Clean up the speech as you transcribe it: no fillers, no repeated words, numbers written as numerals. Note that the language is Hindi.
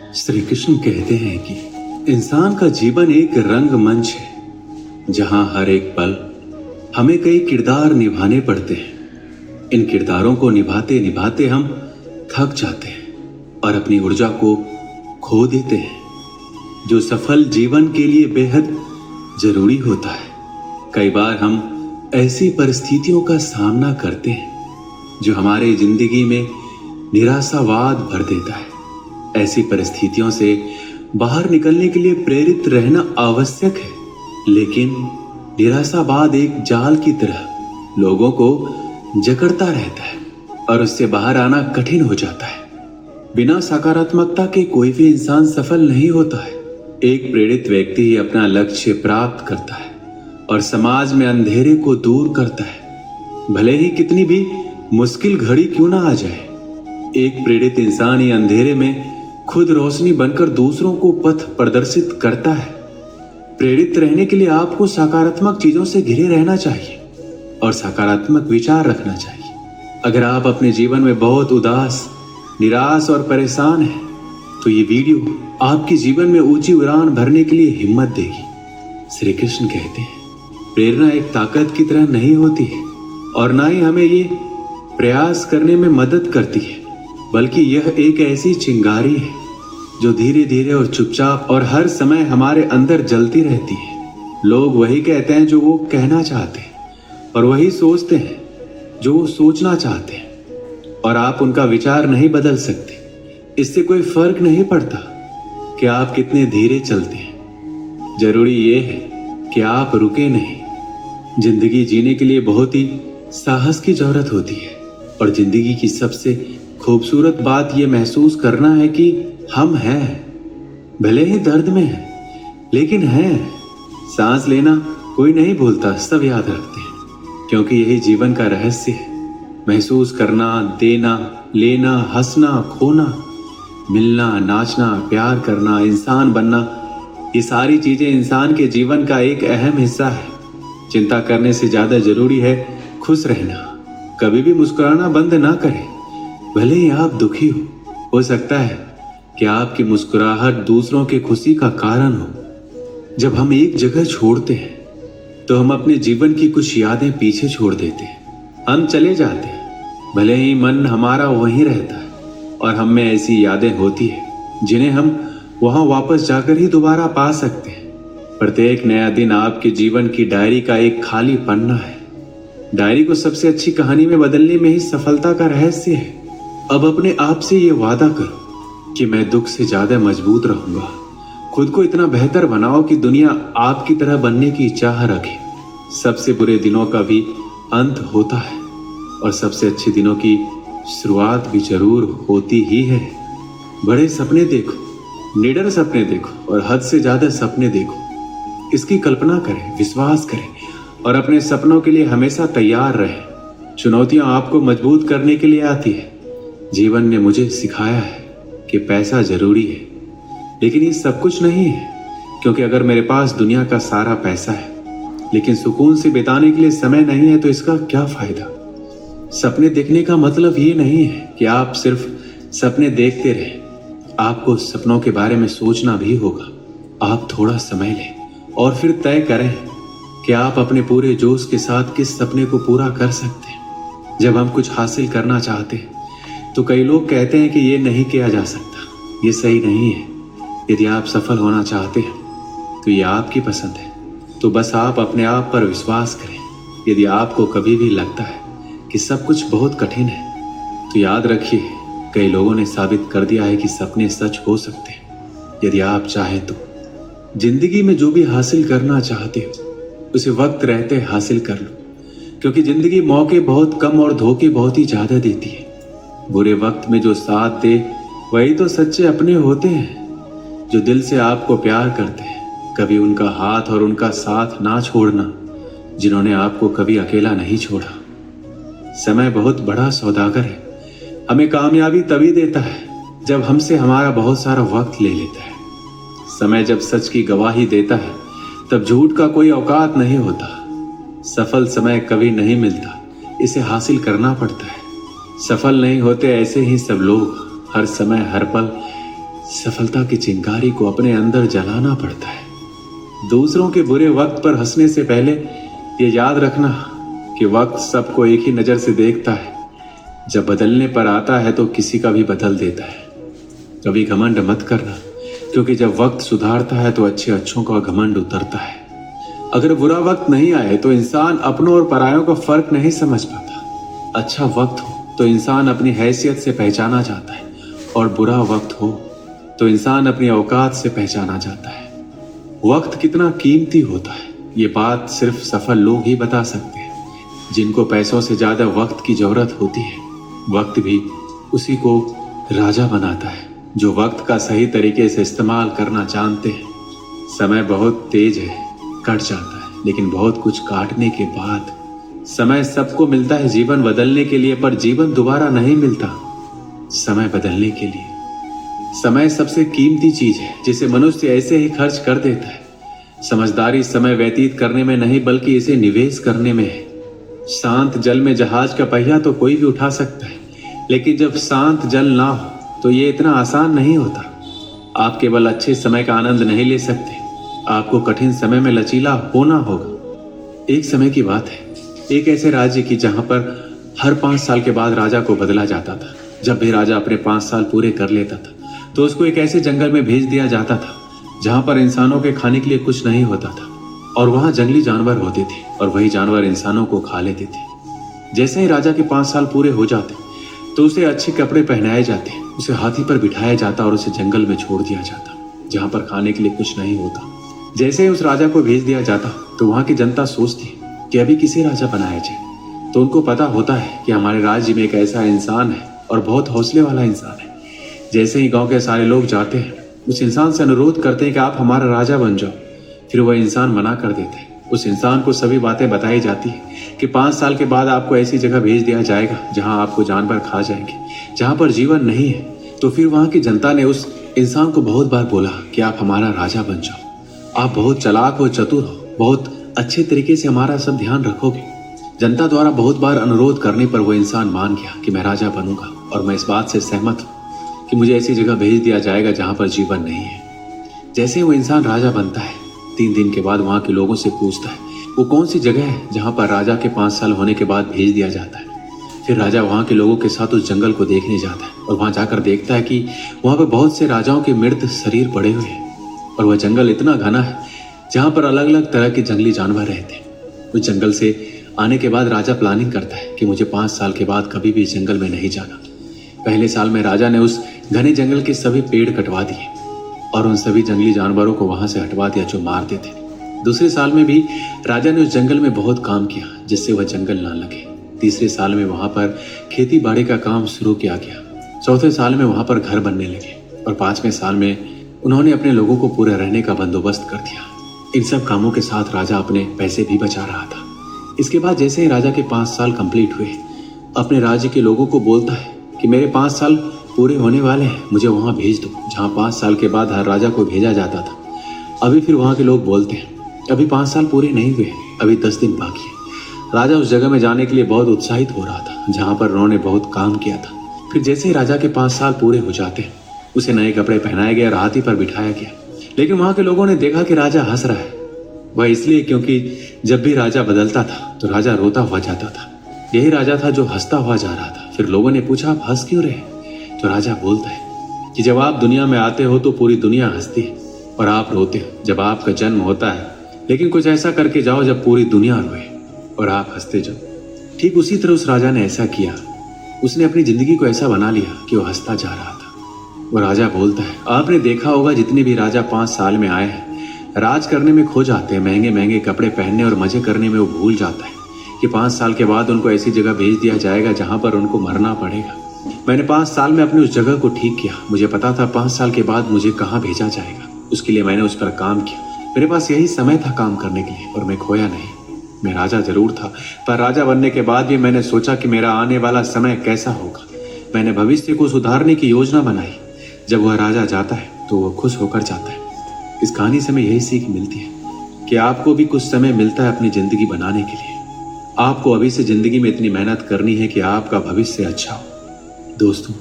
श्री कृष्ण कहते हैं कि इंसान का जीवन एक रंगमंच है जहां हर एक पल हमें कई किरदार निभाने पड़ते हैं। इन किरदारों को निभाते निभाते हम थक जाते हैं और अपनी ऊर्जा को खो देते हैं, जो सफल जीवन के लिए बेहद जरूरी होता है। कई बार हम ऐसी परिस्थितियों का सामना करते हैं जो हमारे जिंदगी में निराशावाद भर देता है। ऐसी परिस्थितियों से बाहर निकलने के लिए प्रेरित रहना आवश्यक है, लेकिन निराशावाद एक जाल की तरह लोगों को जकड़ता रहता है और उससे बाहर आना कठिन हो जाता है। बिना सकारात्मकता के कोई भी इंसान सफल नहीं होता है। एक प्रेरित व्यक्ति ही अपना लक्ष्य प्राप्त करता है और समाज में अंधेरे को दूर करता है, भले ही कितनी भी मुश्किल घड़ी क्यों ना आ जाए। एक प्रेरित इंसान ही अंधेरे में खुद रोशनी बनकर दूसरों को पथ प्रदर्शित करता है। प्रेरित रहने के लिए आपको सकारात्मक चीजों से घिरे रहना चाहिए और सकारात्मक विचार रखना चाहिए। अगर आप अपने जीवन में बहुत उदास, निराश और परेशान हैं, तो ये वीडियो आपके जीवन में ऊंची उड़ान भरने के लिए हिम्मत देगी। श्री कृष्ण कहते हैं, प्रेरणा एक ताकत की तरह नहीं होती है और ना ही हमें ये प्रयास करने में मदद करती है, बल्कि यह एक ऐसी चिंगारी है जो धीरे धीरे और चुपचाप और हर समय हमारे अंदर जलती रहती है। लोग वही कहते हैं जो वो कहना चाहते हैं और वही सोचते हैं जो वो सोचना चाहते हैं, और आप उनका विचार नहीं बदल सकते। इससे कोई फर्क नहीं पड़ता कि आप कितने धीरे चलते हैं, जरूरी ये है कि आप रुके नहीं। जिंदगी जीने के लिए बहुत ही साहस की जरूरत होती है और जिंदगी की सबसे खूबसूरत बात यह महसूस करना है कि हम हैं, भले ही दर्द में हैं, लेकिन हैं। सांस लेना कोई नहीं भूलता, सब याद रखते हैं, क्योंकि यही जीवन का रहस्य है। महसूस करना, देना, लेना, हंसना, खोना, मिलना, नाचना, प्यार करना, इंसान बनना, ये सारी चीजें इंसान के जीवन का एक अहम हिस्सा है। चिंता करने से ज्यादा जरूरी है खुश रहना। कभी भी मुस्कुराना बंद ना करें, भले ही आप दुखी हो सकता है कि आपकी मुस्कुराहट दूसरों की खुशी का कारण हो। जब हम एक जगह छोड़ते हैं तो हम अपने जीवन की कुछ यादें पीछे छोड़ देते हैं। हम चले जाते हैं, भले ही मन हमारा वहीं रहता है और हम में ऐसी यादें होती है जिन्हें हम वहां वापस जाकर ही दोबारा पा सकते हैं। प्रत्येक नया दिन आपके जीवन की डायरी का एक खाली पन्ना है। डायरी को सबसे अच्छी कहानी में बदलने में ही सफलता का रहस्य है। अब अपने आप से ये वादा करो कि मैं दुख से ज्यादा मजबूत रहूंगा। खुद को इतना बेहतर बनाओ कि दुनिया आपकी तरह बनने की चाह रखे। सबसे बुरे दिनों का भी अंत होता है और सबसे अच्छे दिनों की शुरुआत भी जरूर होती ही है। बड़े सपने देखो, निडर सपने देखो और हद से ज्यादा सपने देखो। इसकी कल्पना करें, विश्वास करें और अपने सपनों के लिए हमेशा तैयार रहें। चुनौतियां आपको मजबूत करने के लिए आती है। जीवन ने मुझे सिखाया है कि पैसा जरूरी है, लेकिन ये सब कुछ नहीं है, क्योंकि अगर मेरे पास दुनिया का सारा पैसा है लेकिन सुकून से बिताने के लिए समय नहीं है तो इसका क्या फायदा। सपने देखने का मतलब ये नहीं है कि आप सिर्फ सपने देखते रहें। आपको सपनों के बारे में सोचना भी होगा। आप थोड़ा समय लें और फिर तय करें कि आप अपने पूरे जोश के साथ किस सपने को पूरा कर सकते हैं। जब हम कुछ हासिल करना चाहते हैं तो कई लोग कहते हैं कि ये नहीं किया जा सकता, ये सही नहीं है। यदि आप सफल होना चाहते हैं तो ये आपकी पसंद है, तो बस आप अपने आप पर विश्वास करें। यदि आपको कभी भी लगता है कि सब कुछ बहुत कठिन है तो याद रखिए, कई लोगों ने साबित कर दिया है कि सपने सच हो सकते हैं। यदि आप चाहें तो जिंदगी में जो भी हासिल करना चाहते हो उसे वक्त रहते हासिल कर लो, क्योंकि जिंदगी मौके बहुत कम और धोखे बहुत ही ज्यादा देती है। बुरे वक्त में जो साथ दे वही तो सच्चे अपने होते हैं, जो दिल से आपको प्यार करते हैं। कभी उनका हाथ और उनका साथ ना छोड़ना जिन्होंने आपको कभी अकेला नहीं छोड़ा। समय बहुत बड़ा सौदागर है। हमें कामयाबी तभी देता है जब हमसे हमारा बहुत सारा वक्त ले लेता है। समय जब सच की गवाही देता है तब झूठ का कोई औकात नहीं होता। सफल समय कभी नहीं मिलता, इसे हासिल करना पड़ता है। सफल नहीं होते ऐसे ही सब लोग, हर समय हर पल सफलता की चिंगारी को अपने अंदर जलाना पड़ता है। दूसरों के बुरे वक्त पर हंसने से पहले ये याद रखना कि वक्त सबको एक ही नजर से देखता है। जब बदलने पर आता है तो किसी का भी बदल देता है। कभी घमंड मत करना, क्योंकि जब वक्त सुधारता है तो अच्छों का घमंड उतरता है। अगर बुरा वक्त नहीं आए तो इंसान अपनों और परायों का फर्क नहीं समझ पाता। अच्छा वक्त हो तो इंसान अपनी हैसियत से पहचाना जाता है, और बुरा वक्त हो तो इंसान अपनी औकात से पहचाना जाता है। वक्त कितना कीमती होता है ये बात सिर्फ सफल लोग ही बता सकते हैं। जिनको पैसों से ज्यादा वक्त की जरूरत होती है, वक्त भी उसी को राजा बनाता है जो वक्त का सही तरीके से इस्तेमाल करना जानते हैं। समय बहुत तेज है, कट जाता है, लेकिन बहुत कुछ काटने के बाद समय सबको मिलता है जीवन बदलने के लिए, पर जीवन दोबारा नहीं मिलता समय बदलने के लिए। समय सबसे कीमती चीज है जिसे मनुष्य ऐसे ही खर्च कर देता है। समझदारी समय व्यतीत करने में नहीं बल्कि इसे निवेश करने में है। शांत जल में जहाज का पहिया तो कोई भी उठा सकता है, लेकिन जब शांत जल ना हो तो ये इतना आसान नहीं होता। आप केवल अच्छे समय का आनंद नहीं ले सकते, आपको कठिन समय में लचीला होना होगा। एक समय की बात है, एक ऐसे राज्य की जहां पर हर 5 साल के बाद राजा को बदला जाता था। जब भी राजा अपने 5 साल पूरे कर लेता था तो उसको एक ऐसे जंगल में भेज दिया जाता था जहां पर इंसानों के खाने के लिए कुछ नहीं होता था, और वहां जंगली जानवर होते थे और वही जानवर इंसानों को खा लेते थे। जैसे ही राजा के 5 साल पूरे हो जाते तो उसे अच्छे कपड़े पहनाए जाते, उसे हाथी पर बिठाया जाता और उसे जंगल में छोड़ दिया जाता जहां पर खाने के लिए कुछ नहीं होता। जैसे ही उस राजा को भेज दिया जाता तो वहां की जनता सोचती कि अभी किसे राजा बनाया जाए। तो उनको पता होता है कि हमारे राज्य में एक ऐसा इंसान है और बहुत हौसले वाला इंसान है। जैसे ही गांव के सारे लोग जाते हैं, उस इंसान से अनुरोध करते हैं कि आप हमारा राजा बन जाओ। फिर वह इंसान मना कर देता है। उस इंसान को सभी बातें बताई जाती है कि 5 साल के बाद आपको ऐसी जगह भेज दिया जाएगा जहां आपको जानवर खा जाएंगे, जहां पर जीवन नहीं है। तो फिर वहां की जनता ने उस इंसान को बहुत बार बोला कि आप हमारा राजा बन जाओ, आप बहुत चालाक हो, चतुर हो, बहुत अच्छे तरीके से हमारा सब ध्यान रखोगे। जनता द्वारा बहुत बार अनुरोध करने पर वो इंसान मान गया कि मैं राजा बनूंगा, और मैं इस बात से सहमत हूँ कि मुझे ऐसी जगह भेज दिया जाएगा जहां पर जीवन नहीं है। जैसे वो इंसान राजा बनता है, 3 दिन के बाद वहां के लोगों से पूछता है वो कौन सी जगह है जहां पर राजा के 5 साल होने के बाद भेज दिया जाता है। फिर राजा वहां के लोगों के साथ उस जंगल को देखने जाता है, और वहां जाकर देखता है कि वहां पर बहुत से राजाओं के मृत शरीर पड़े हुए हैं, और वह जंगल इतना घना है जहां पर अलग अलग तरह के जंगली जानवर रहते हैं। उस जंगल से आने के बाद राजा प्लानिंग करता है कि मुझे 5 साल के बाद कभी भी इस जंगल में नहीं जाना। पहले साल में राजा ने उस घने जंगल के सभी पेड़ कटवा दिए और उन सभी जंगली जानवरों को वहां से हटवा दिया जो मारते थे। दूसरे साल में भी राजा ने उस जंगल में बहुत काम किया जिससे वह जंगल ना लगे। तीसरे साल में वहां पर खेती बाड़ी का काम शुरू किया गया। चौथे साल में वहां पर घर बनने लगे, और 5वें साल में उन्होंने अपने लोगों को पूरे रहने का बंदोबस्त कर दिया। इन सब कामों के साथ राजा अपने पैसे भी बचा रहा था। इसके बाद जैसे ही राजा के 5 साल कंप्लीट हुए, अपने राज्य के लोगों को बोलता है कि मेरे 5 साल पूरे होने वाले हैं, मुझे वहां भेज दो जहां 5 साल के बाद हर राजा को भेजा जाता था। अभी फिर वहां के लोग बोलते हैं अभी 5 साल पूरे नहीं हुए, अभी 10 दिन बाकी है। राजा उस जगह में जाने के लिए बहुत उत्साहित हो रहा था जहां पर उन्होंने बहुत काम किया था। फिर जैसे ही राजा के 5 साल पूरे हो जाते हैं, उसे नए कपड़े पहनाए गए और हाथी पर बिठाया गया। लेकिन वहां के लोगों ने देखा कि राजा हंस रहा है। वह इसलिए क्योंकि जब भी राजा बदलता था तो राजा रोता हुआ जाता था। यही राजा था जो हंसता हुआ जा रहा था। फिर लोगों ने पूछा आप हंस क्यों रहे? तो राजा बोलता है कि जब आप दुनिया में आते हो तो पूरी दुनिया हंसती है, और आप रोते हो जब आपका जन्म होता है। लेकिन कुछ ऐसा करके जाओ जब पूरी दुनिया रोए और आप हंसते जाओ। ठीक उसी तरह उस राजा ने ऐसा किया। उसने अपनी जिंदगी को ऐसा बना लिया कि वो हंसता जा रहा था। वो राजा बोलता है आपने देखा होगा जितने भी राजा 5 साल में आए हैं, राज करने में खो जाते हैं, महंगे महंगे कपड़े पहनने और मजे करने में वो भूल जाता है कि 5 साल के बाद उनको ऐसी जगह भेज दिया जाएगा जहां पर उनको मरना पड़ेगा। मैंने 5 साल में अपनी उस जगह को ठीक किया। मुझे पता था 5 साल के बाद मुझे कहाँ भेजा जाएगा, उसके लिए मैंने उस पर काम किया। मेरे पास यही समय था काम करने के लिए और मैं खोया नहीं। मैं राजा जरूर था, पर राजा बनने के बाद भी मैंने सोचा कि मेरा आने वाला समय कैसा होगा। मैंने भविष्य को सुधारने की योजना बनाई। जब वह राजा जाता है तो वह खुश होकर जाता है। इस कहानी से हमें यही सीख मिलती है कि आपको भी कुछ समय मिलता है अपनी जिंदगी बनाने के लिए। आपको अभी से जिंदगी में इतनी मेहनत करनी है कि आपका भविष्य अच्छा हो। दोस्तों,